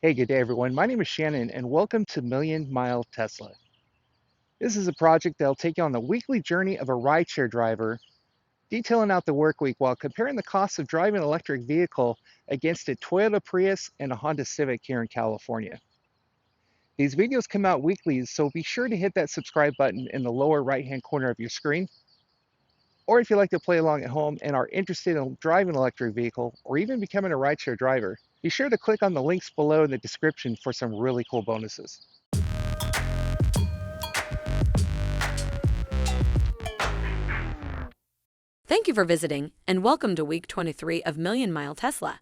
Hey, good day, everyone. My name is Shannon, and welcome to Million Mile Tesla. This is a project that'll take you on the weekly journey of a rideshare driver, detailing out the work week while comparing the costs of driving an electric vehicle against a Toyota Prius and a Honda Civic here in California. These videos come out weekly, so be sure to hit that subscribe button in the lower right-hand corner of your screen. Or if you like to play along at home and are interested in driving an electric vehicle or even becoming a rideshare driver, be sure to click on the links below in the description for some really cool bonuses. Thank you for visiting, and welcome to week 23 of Million Mile Tesla.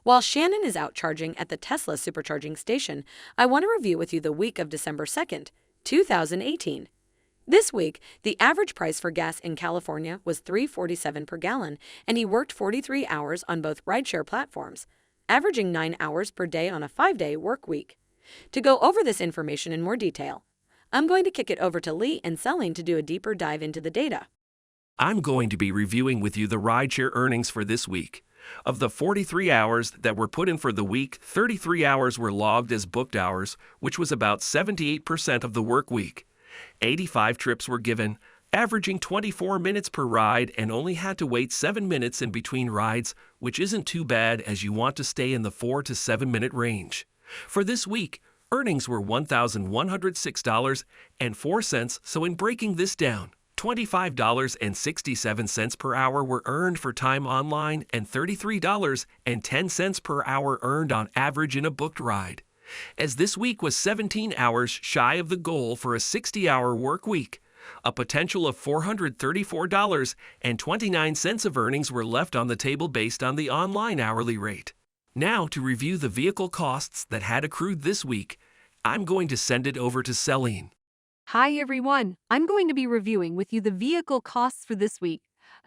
While Shannon is out charging at the Tesla supercharging station, I want to review with you the week of December 2nd, 2018. This week, the average price for gas in California was $3.47 per gallon, and he worked 43 hours on both rideshare platforms, averaging 9 hours per day on a 5-day work week. To go over this information in more detail, I'm going to kick it over to Lee and Celine to do a deeper dive into the data. I'm going to be reviewing with you the rideshare earnings for this week. Of the 43 hours that were put in for the week, 33 hours were logged as booked hours, which was about 78% of the work week. 85 trips were given, averaging 24 minutes per ride, and only had to wait 7 minutes in between rides, which isn't too bad as you want to stay in the 4 to 7 minute range. For this week, earnings were $1,106.04, so in breaking this down, $25.67 per hour were earned for time online and $33.10 per hour earned on average in a booked ride. As this week was 17 hours shy of the goal for a 60-hour work week, a potential of $434.29 of earnings were left on the table based on the online hourly rate. Now, to review the vehicle costs that had accrued this week, I'm going to send it over to Celine. Hi everyone, I'm going to be reviewing with you the vehicle costs for this week.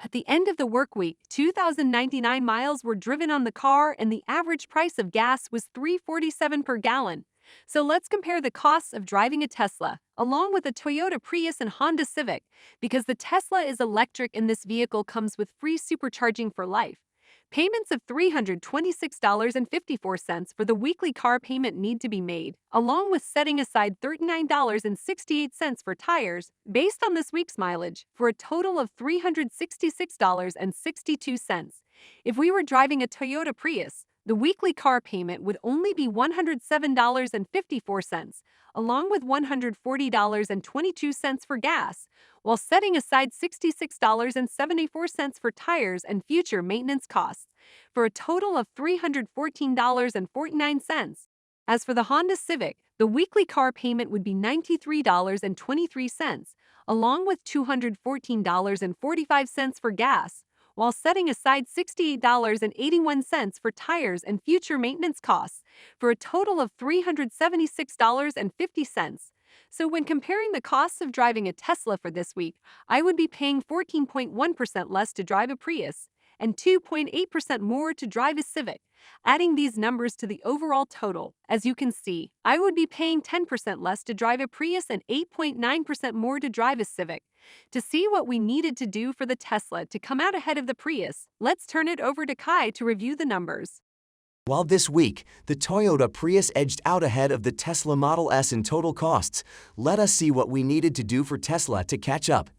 At the end of the work week, 2,099 miles were driven on the car and the average price of gas was $3.47 per gallon. So let's compare the costs of driving a Tesla, along with a Toyota Prius and Honda Civic, because the Tesla is electric and this vehicle comes with free supercharging for life. Payments of $326.54 for the weekly car payment need to be made, along with setting aside $39.68 for tires, based on this week's mileage, for a total of $366.62. If we were driving a Toyota Prius, the weekly car payment would only be $107.54, along with $140.22 for gas, while setting aside $66.74 for tires and future maintenance costs, for a total of $314.49. As for the Honda Civic, the weekly car payment would be $93.23, along with $214.45 for gas, while setting aside $68.81 for tires and future maintenance costs, for a total of $376.50. So when comparing the costs of driving a Tesla for this week, I would be paying 14.1% less to drive a Prius and 2.8% more to drive a Civic. Adding these numbers to the overall total, as you can see, I would be paying 10% less to drive a Prius and 8.9% more to drive a Civic. To see what we needed to do for the Tesla to come out ahead of the Prius, let's turn it over to Kai to review the numbers. While this week, the Toyota Prius edged out ahead of the Tesla Model S in total costs, let us see what we needed to do for Tesla to catch up.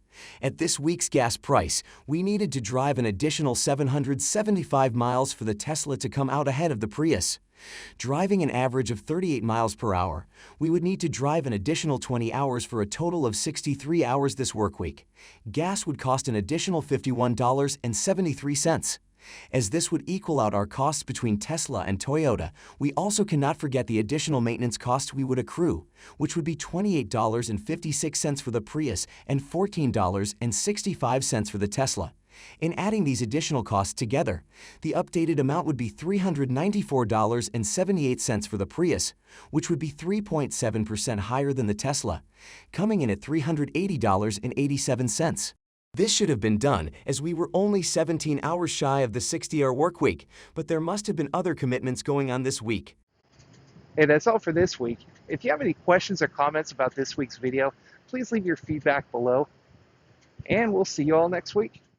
At this week's gas price, we needed to drive an additional 775 miles for the Tesla to come out ahead of the Prius. Driving an average of 38 miles per hour, we would need to drive an additional 20 hours for a total of 63 hours this work week. Gas would cost an additional $51.73. As this would equal out our costs between Tesla and Toyota, we also cannot forget the additional maintenance costs we would accrue, which would be $28.56 for the Prius and $14.65 for the Tesla. In adding these additional costs together, the updated amount would be $394.78 for the Prius, which would be 3.7% higher than the Tesla, coming in at $380.87. This should have been done as we were only 17 hours shy of the 60-hour work week, but there must have been other commitments going on this week. Hey, that's all for this week. If you have any questions or comments about this week's video, please leave your feedback below, and we'll see you all next week.